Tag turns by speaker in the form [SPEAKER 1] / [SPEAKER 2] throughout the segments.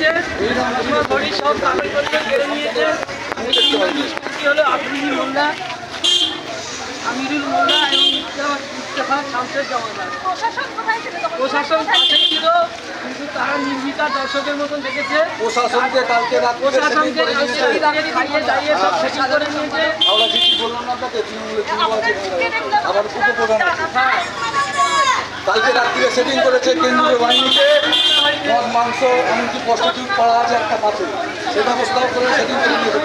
[SPEAKER 1] নিয়েছে, ঘড়ি সব কাগজপত্র কেড়ে নিয়েছে। দুষ্কৃতী হলো আফ্রিদি মোল্লা, আমিরুল মোল্লা এবং ইত্তেফাক শামসের জমাদার। প্রশাসন কাছে ছিল, কিন্তু তারা নির্বিকার দর্শকের মতন দেখেছে।
[SPEAKER 2] প্রশাসনকে কালকে
[SPEAKER 1] প্রশাসনকে খাইয়ে দাঁড়িয়ে সব সেটিং করে নিয়েছে।
[SPEAKER 2] কালকে রাত্রিরে সেটিং করেছে কেন্দ্রীয় বাহিনীতে, মদ মাংস এমনকি প্রস্টিটিউট করা আছে একটা পাশে, সে ব্যবস্থাও করে সেটিং করে নিয়েছে।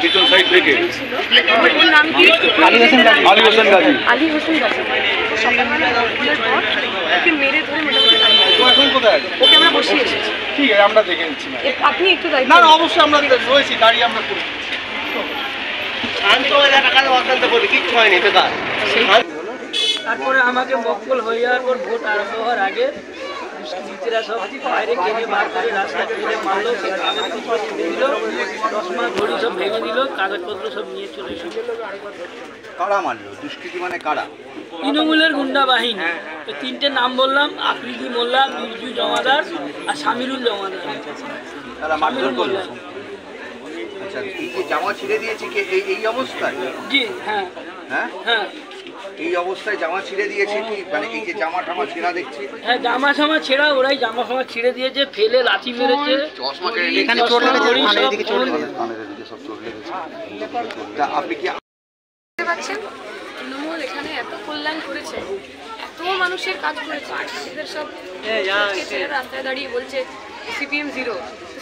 [SPEAKER 3] পিছন সাইড থেকে আলী হোসেন গাজী
[SPEAKER 4] মেরে ধরে মোটামুটি ওকে আমরা বসিয়ে এসেছি।
[SPEAKER 3] ঠিক আছে, আমরা দেখে নিচ্ছি।
[SPEAKER 4] আপনি একটু দায়িত্ব
[SPEAKER 3] না, অবশ্যই আমরা রয়েছি, দাঁড়িয়ে আমরা করি।
[SPEAKER 1] তারপরে আমাকে মক্কল হয়ে যাওয়ার পর ভোট আরম্ভ হওয়ার আগে দুষ্কৃতীরা সব বাইরে কেটে বার করে রাস্তা কেটে মারলো, সে কাগজপত্র ছেড়ে দিল, 10 মাস ঘড়ি সব ভেঙে দিল, কাগজপত্র সব নিয়ে চলে এসেছিল।
[SPEAKER 2] কারা মারলো? দুষ্কৃতী মানে কারা?
[SPEAKER 1] তৃণমূলের গুন্ডা বাহিনী। তো 3টে নাম বললাম, আফ্রিদি মোল্লা, বিরজু জমাদার আর শামিরুল জমাদার।
[SPEAKER 2] তারা মারধর করলো। আচ্ছা, এই যে জামা ছিঁড়ে দিয়েছে কি এই অবস্থায়?
[SPEAKER 1] জি হ্যাঁ
[SPEAKER 2] হ্যাঁ
[SPEAKER 1] হ্যাঁ,
[SPEAKER 2] এই অবস্থায় জামা ছিঁড়ে দিয়েছে কি? মানে এই যে জামা ঠামা ছেঁড়া দেখছি।
[SPEAKER 1] হ্যাঁ জামা ফামা ছেঁড়া, ওরাই জামা ফামা ছিঁড়ে দিয়েছে, ফেলে লাঠি মেরেছে।
[SPEAKER 2] এখানে চোট লেগেছে, কানের দিকে চোট লেগেছে, সব চোট লেগেছে। তা আপনি কি
[SPEAKER 4] পাচ্ছেন? তৃণমূল এখানে এত কল্যাণ করেছে, এত মানুষের কাজ করেছে, এদের সব রাস্তায় দাঁড়িয়ে বলছে সিপিএম জিরো।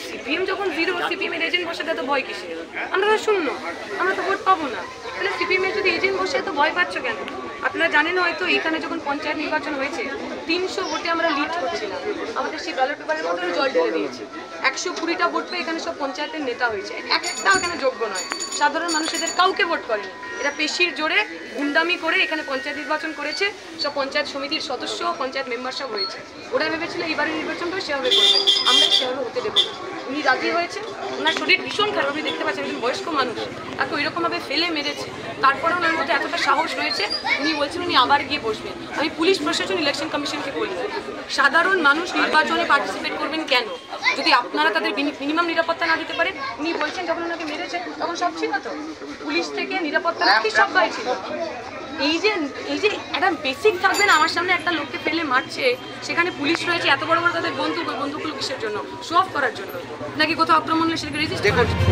[SPEAKER 4] সিপিএম যখন জিরো, সিপিএম এর এজেন্ট বসে তো ভয় কিসে? আমরা তো শূন্য, আমরা তো ভোট পাবো না। তাহলে সিপিএম এর যদি এজেন্ট বসে তো ভয় পাচ্ছ কেন? আপনারা জানেন হয়তো এখানে যখন পঞ্চায়েত নির্বাচন হয়েছে 300 ভোটে আমরা লিড করছিলাম, আমাদের সেই ব্যালট পেপারের মধ্যে জল ঢেলে দিয়েছি। 120টা ভোট পেয়ে এখানে সব পঞ্চায়েতের নেতা হয়েছে, একটাও এখানে যোগ্য নয়। সাধারণ মানুষ এদের কাউকে ভোট করেনি, এরা পেশির জোরে গুন্ডামি করে এখানে পঞ্চায়েত নির্বাচন করেছে। সব পঞ্চায়েত সমিতির সদস্য, পঞ্চায়েত মেম্বার সব হয়েছে। ওরা ভেবেছিল এইবারের নির্বাচনটাও সেভাবে করবে, আমরা সেভাবে হতে দেবো না। উনি রাজি হয়েছে, ওনার শরীর ভীষণ খারাপ, আপনি দেখতে পাচ্ছেন, একজন বয়স্ক মানুষ, তাকে ওইরকমভাবে ফেলে মেরেছে। তারপরে ওনার মধ্যে এতটা সাহস রয়েছে, উনি বলছেন উনি আবার গিয়ে বসবেন। আমি পুলিশ প্রশাসন, ইলেকশন কমিশনকে বলি, সাধারণ মানুষ নির্বাচনে পার্টিসিপেট করবেন কেন যদি আপনারা তাদের মিনিমাম নিরাপত্তা না দিতে পারেন? উনি বলছেন যখন ওনাকে মেরেছে তখন সব ছিল তো, পুলিশ থেকে নিরাপত্তা সবাই ছিল। এই যে একটা বেসিক থাকবে না, আমার সামনে একটা লোককে ফেলে মারছে, সেখানে পুলিশ রয়েছে, এত বড় বড় তাদের বন্দুকগুলো কিসের জন্য? শো অফ করার জন্য নাকি কোথাও আক্রমণ হলে সেটাকে রেজিস্টার করার জন্য?